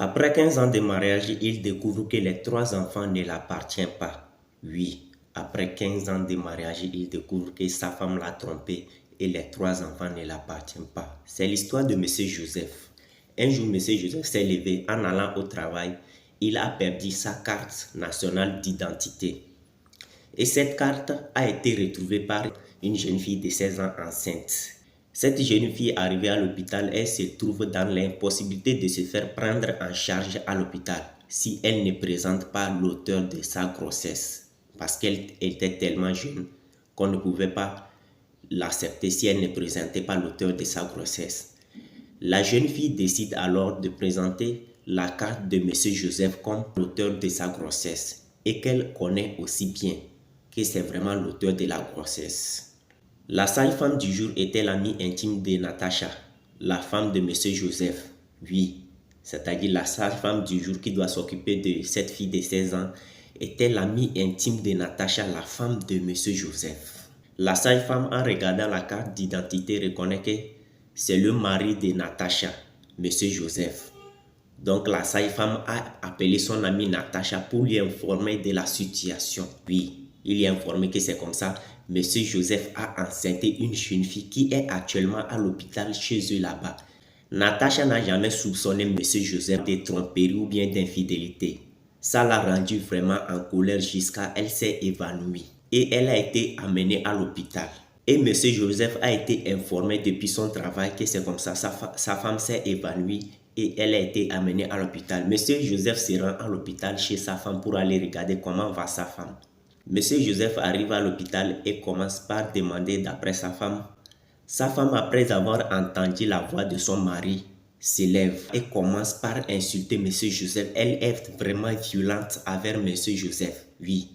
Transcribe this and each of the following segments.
Après 15 ans de mariage, il découvre que les 3 enfants ne l'appartiennent pas. Oui, après 15 ans de mariage, il découvre que sa femme l'a trompé et les 3 enfants ne l'appartiennent pas. C'est l'histoire de Monsieur Joseph. Un jour, Monsieur Joseph s'est levé en allant au travail. Il a perdu sa carte nationale d'identité. Et cette carte a été retrouvée par une jeune fille de 16 ans enceinte. Cette jeune fille arrivée à l'hôpital, elle se trouve dans l'impossibilité de se faire prendre en charge à l'hôpital si elle ne présente pas l'auteur de sa grossesse. Parce qu'elle était tellement jeune qu'on ne pouvait pas l'accepter si elle ne présentait pas l'auteur de sa grossesse. La jeune fille décide alors de présenter la carte de Monsieur Joseph comme l'auteur de sa grossesse et qu'elle connaît aussi bien que c'est vraiment l'auteur de la grossesse. La sage-femme du jour était l'amie intime de Natacha, la femme de Monsieur Joseph. Oui, c'est-à-dire la sage-femme du jour qui doit s'occuper de cette fille de 16 ans était l'amie intime de Natacha, la femme de Monsieur Joseph. La sage-femme, en regardant la carte d'identité, reconnaît que c'est le mari de Natacha, Monsieur Joseph. Donc la sage-femme a appelé son amie Natacha pour lui informer de la situation. Oui, il lui a informé que c'est comme ça. Monsieur Joseph a enceinté une jeune fille qui est actuellement à l'hôpital chez eux là-bas. Natacha n'a jamais soupçonné Monsieur Joseph de tromperie ou bien d'infidélité. Ça l'a rendu vraiment en colère jusqu'à elle s'est évanouie. Et elle a été amenée à l'hôpital. Et Monsieur Joseph a été informé depuis son travail que c'est comme ça. Sa femme s'est évanouie et elle a été amenée à l'hôpital. Monsieur Joseph se rend à l'hôpital chez sa femme pour aller regarder comment va sa femme. Monsieur Joseph arrive à l'hôpital et commence par demander d'après sa femme. Sa femme, après avoir entendu la voix de son mari, s'élève et commence par insulter Monsieur Joseph. Elle est vraiment violente envers Monsieur Joseph. Oui,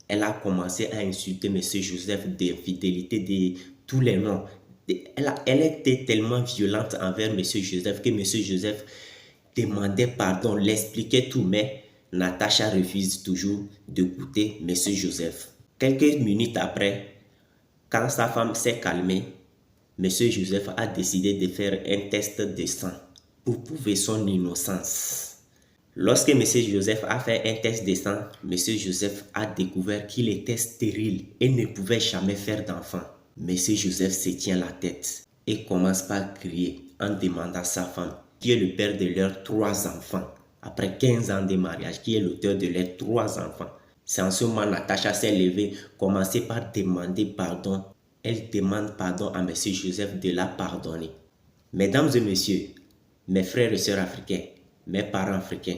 elle a commencé à insulter Monsieur Joseph d'infidélité, de tous les noms. Elle était tellement violente envers Monsieur Joseph que Monsieur Joseph demandait pardon, l'expliquait tout, mais Natacha refuse toujours d'écouter Monsieur Joseph. Quelques minutes après, quand sa femme s'est calmée, Monsieur Joseph a décidé de faire un test de sang pour prouver son innocence. Lorsque Monsieur Joseph a fait un test de sang, Monsieur Joseph a découvert qu'il était stérile et ne pouvait jamais faire d'enfant. Monsieur Joseph se tient la tête et commence par crier en demandant à sa femme, qui est le père de leurs 3 enfants, après 15 ans de mariage, qui est l'auteur de leurs 3 enfants. C'est en ce moment Natacha s'est levée, commencé par demander pardon. Elle demande pardon à Monsieur Joseph de la pardonner. Mesdames et messieurs, mes frères et sœurs africains, mes parents africains,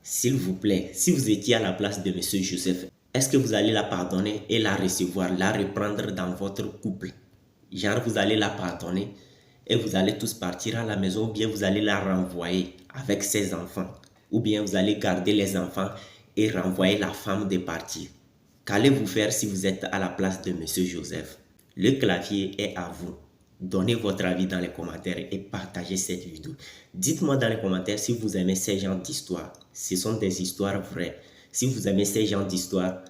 s'il vous plaît, si vous étiez à la place de Monsieur Joseph, est-ce que vous allez la pardonner et la recevoir, la reprendre dans votre couple? Genre, vous allez la pardonner et vous allez tous partir à la maison, ou bien vous allez la renvoyer avec ses enfants, ou bien vous allez garder les enfants et renvoyer la femme de partir. Qu'allez-vous faire si vous êtes à la place de Monsieur Joseph? Le clavier est à vous. Donnez votre avis dans les commentaires et partagez cette vidéo. Dites-moi dans les commentaires si vous aimez ces genres d'histoires. Ce sont des histoires vraies. Si vous aimez ces genres d'histoires,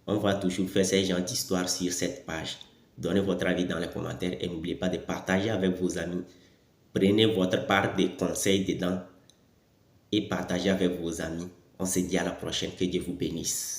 on va toujours faire ces genres d'histoires sur cette page. Donnez votre avis dans les commentaires et n'oubliez pas de partager avec vos amis. Prenez votre part des conseils dedans et partagez avec vos amis. On se dit à la prochaine. Que Dieu vous bénisse.